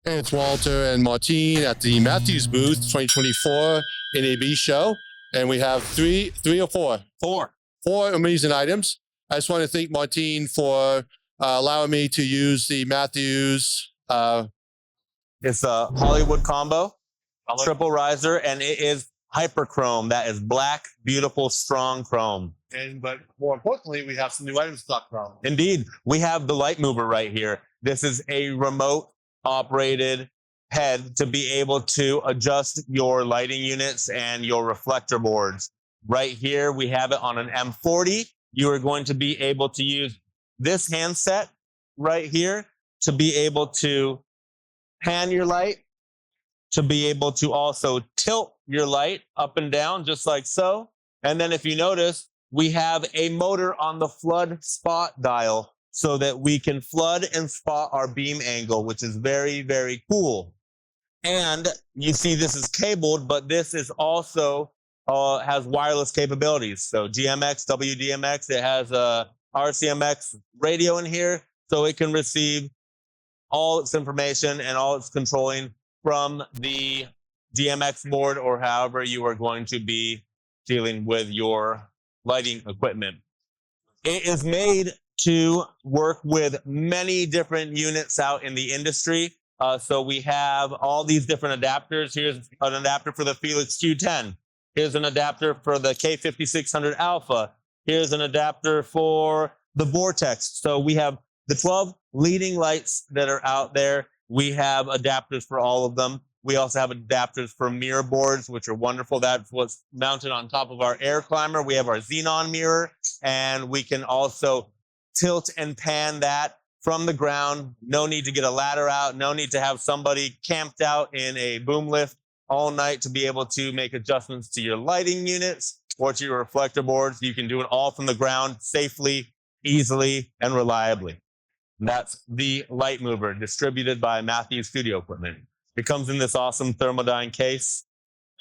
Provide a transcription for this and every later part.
And it's Walter and Martine at the Matthews booth 2024 NAB show. And we have three or four? Four amazing items. I just want to thank Martine for allowing me to use the Matthews. It's a Hollywood combo, triple riser, and it is hyperchrome. That is black, beautiful, strong chrome. But more importantly, we have some new items to talk about. Indeed. We have the Litemover right here. This is a remote operated head to be able to adjust your lighting units and your reflector boards. Right here, we have it on an M40. You are going to be able to use this handset right here to be able to pan your light, to be able to also tilt your light up and down, just like so. And then if you notice, we have a motor on the flood spot dial so that we can flood and spot our beam angle, which is very, very cool. And you see this is cabled, but this is also has wireless capabilities. So GMX, WDMX, it has a RCMX radio in here, so it can receive all its information and all its controlling from the DMX board or however you are going to be dealing with your lighting equipment. It is made to work with many different units out in the industry. So we have all these different adapters. Here's an adapter for the Felix Q10. Here's an adapter for the K5600 Alpha. Here's an adapter for the Vortex. So we have the 12 leading lights that are out there. We have adapters for all of them. We also have adapters for mirror boards, which are wonderful. That's what's mounted on top of our air climber. We have our xenon mirror, and we can also tilt and pan that from the ground. No need to get a ladder out. No need to have somebody camped out in a boom lift all night to be able to make adjustments to your lighting units or to your reflector boards. You can do it all from the ground safely, easily, and reliably. And that's the Litemover, distributed by Matthews Studio Equipment. It comes in this awesome thermodyne case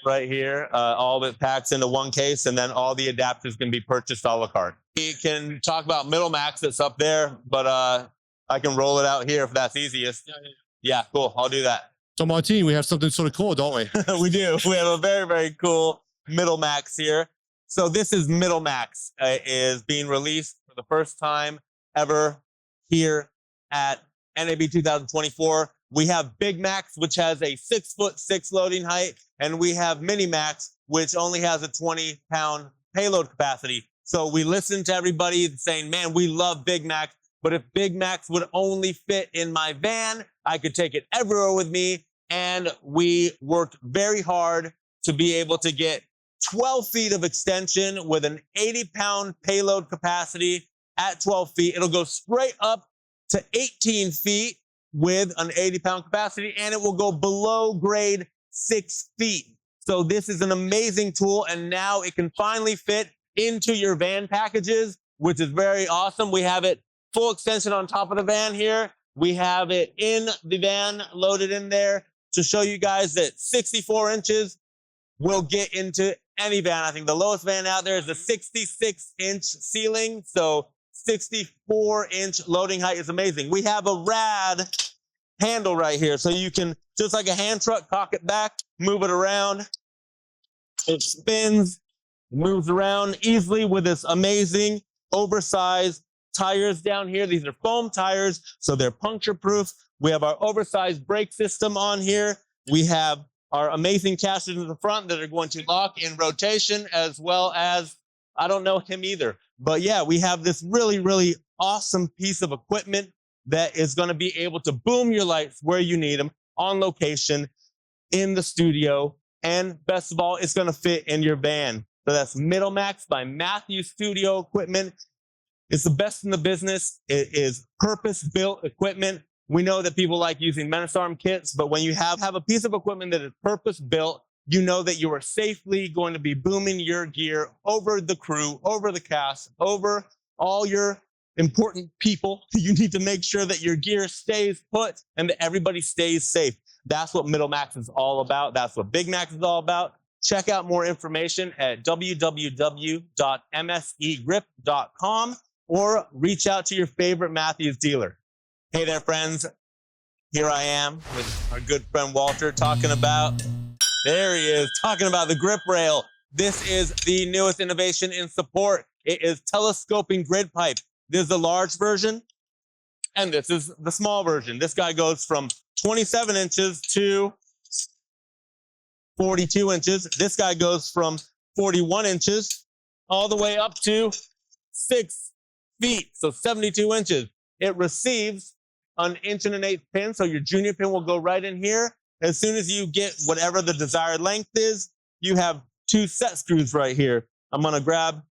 right here. All of it packs into one case, and then all the adapters can be purchased a la carte. We can talk about Middlemax that's up there, but I can roll it out here if that's easiest. Yeah, cool. I'll do that. So, Martine, we have something sort of cool, don't we? We do. We have a very, very cool Middlemax here. So this is Middlemax. Is being released for the first time ever here at NAB 2024. We have Big Max, which has a 6'6" loading height, and we have Mini Max, which only has a 20-pound payload capacity. So we listened to everybody saying, man, we love Big Max, but if Big Max would only fit in my van, I could take it everywhere with me. And we worked very hard to be able to get 12 feet of extension with an 80-pound payload capacity at 12 feet. It'll go straight up to 18 feet with an 80-pound capacity, and it will go below grade 6 feet. So this is an amazing tool, and now it can finally fit into your van packages, which is very awesome. We have it full extension on top of the van here. We have it in the van loaded in there to show you guys that 64 inches will get into any van. I think the lowest van out there is a 66-inch ceiling, so 64-inch loading height is amazing. We have a rad handle right here, so you can, just like a hand truck, cock it back, move it around. It spins, moves around easily with this amazing oversized tires down here. These are foam tires, so they're puncture proof. We have our oversized brake system on here. We have our amazing casters in the front that are going to lock in rotation, as well as, I don't know him either. But yeah, we have this really, really awesome piece of equipment that is going to be able to boom your lights where you need them, on location, in the studio, and best of all, it's going to fit in your van. So that's Middlemax by Matthews Studio Equipment. It's the best in the business. It is purpose-built equipment. We know that people like using Menace arm kits, but when you have a piece of equipment that is purpose-built, you know that you are safely going to be booming your gear over the crew, over the cast, over all your important people. You need to make sure that your gear stays put and that everybody stays safe. That's what Middlemax is all about. That's what Big Max is all about. Check out more information at www.msegrip.com or reach out to your favorite Matthews dealer. Hey there, friends. here I am with our good friend Walter talking about, there he is, talking about the grip rail. This is the newest innovation in support. It is telescoping grid pipe. This is the large version, and this is the small version. This guy goes from 27 inches to 42 inches. This guy goes from 41 inches all the way up to 6 feet, so 72 inches. It receives an 1.125 pin, so your junior pin will go right in here. As soon as you get whatever the desired length is, you have 2 set screws right here. I'm gonna grab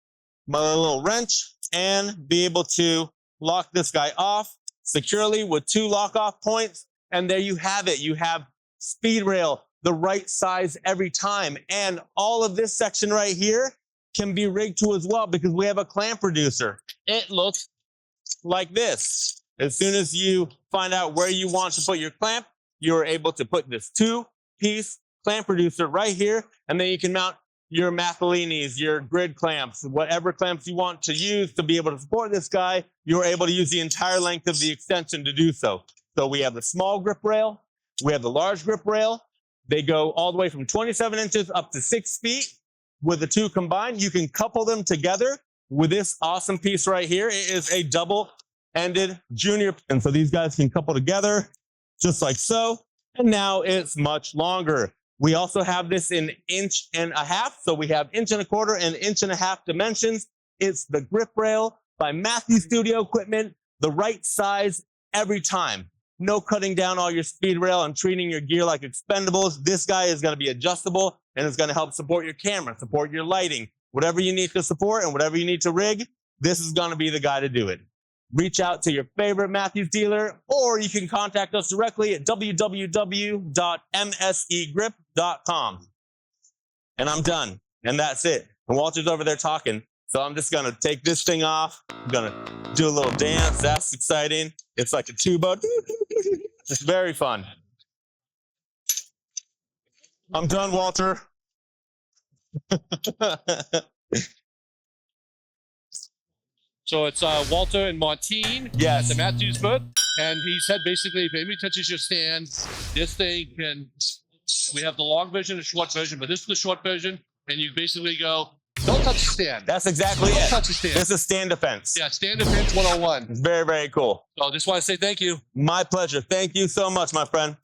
my little wrench and be able to lock this guy off securely with 2 lock-off points. And there you have it. You have speed rail, the right size every time. And all of this section right here can be rigged to as well because we have a clamp reducer. It looks like this. As soon as you find out where you want to put your clamp, you're able to put this 2-piece clamp reducer right here, and then you can mount your Mathelinis, your grid clamps, whatever clamps you want to use to be able to support this guy, you're able to use the entire length of the extension to do so. So we have the small grip rail, we have the large grip rail. They go all the way from 27 inches up to 6 feet. With the 2 combined, you can couple them together with this awesome piece right here. It is a double-ended junior pin. So these guys can couple together just like so. And now it's much longer. We also have this in 1.5 inches. So we have 1.25 inches and 1.5 inches dimensions. It's the grip rail by Matthew Studio Equipment, the right size every time. No cutting down all your speed rail and treating your gear like expendables. This guy is going to be adjustable and it's going to help support your camera, support your lighting, whatever you need to support and whatever you need to rig. This is going to be the guy to do it. Reach out to your favorite Matthews dealer, or you can contact us directly at www.msegrip.com. And I'm done. And that's it. And Walter's over there talking. So I'm just going to take this thing off. I'm going to do a little dance. That's exciting. It's like a tuba. It's very fun. I'm done, Walter. So it's Walter and Martine Yes. at the Matthews booth. And he said basically if anybody touches your stand, this thing can, we have the long version and the short version, but this is the short version. And you basically go, don't touch the stand. That's exactly Don't it. touch the stand. This is stand defense. Yeah, stand defense 101. It's very, very cool. So I just want to say thank you. My pleasure. Thank you so much, my friend.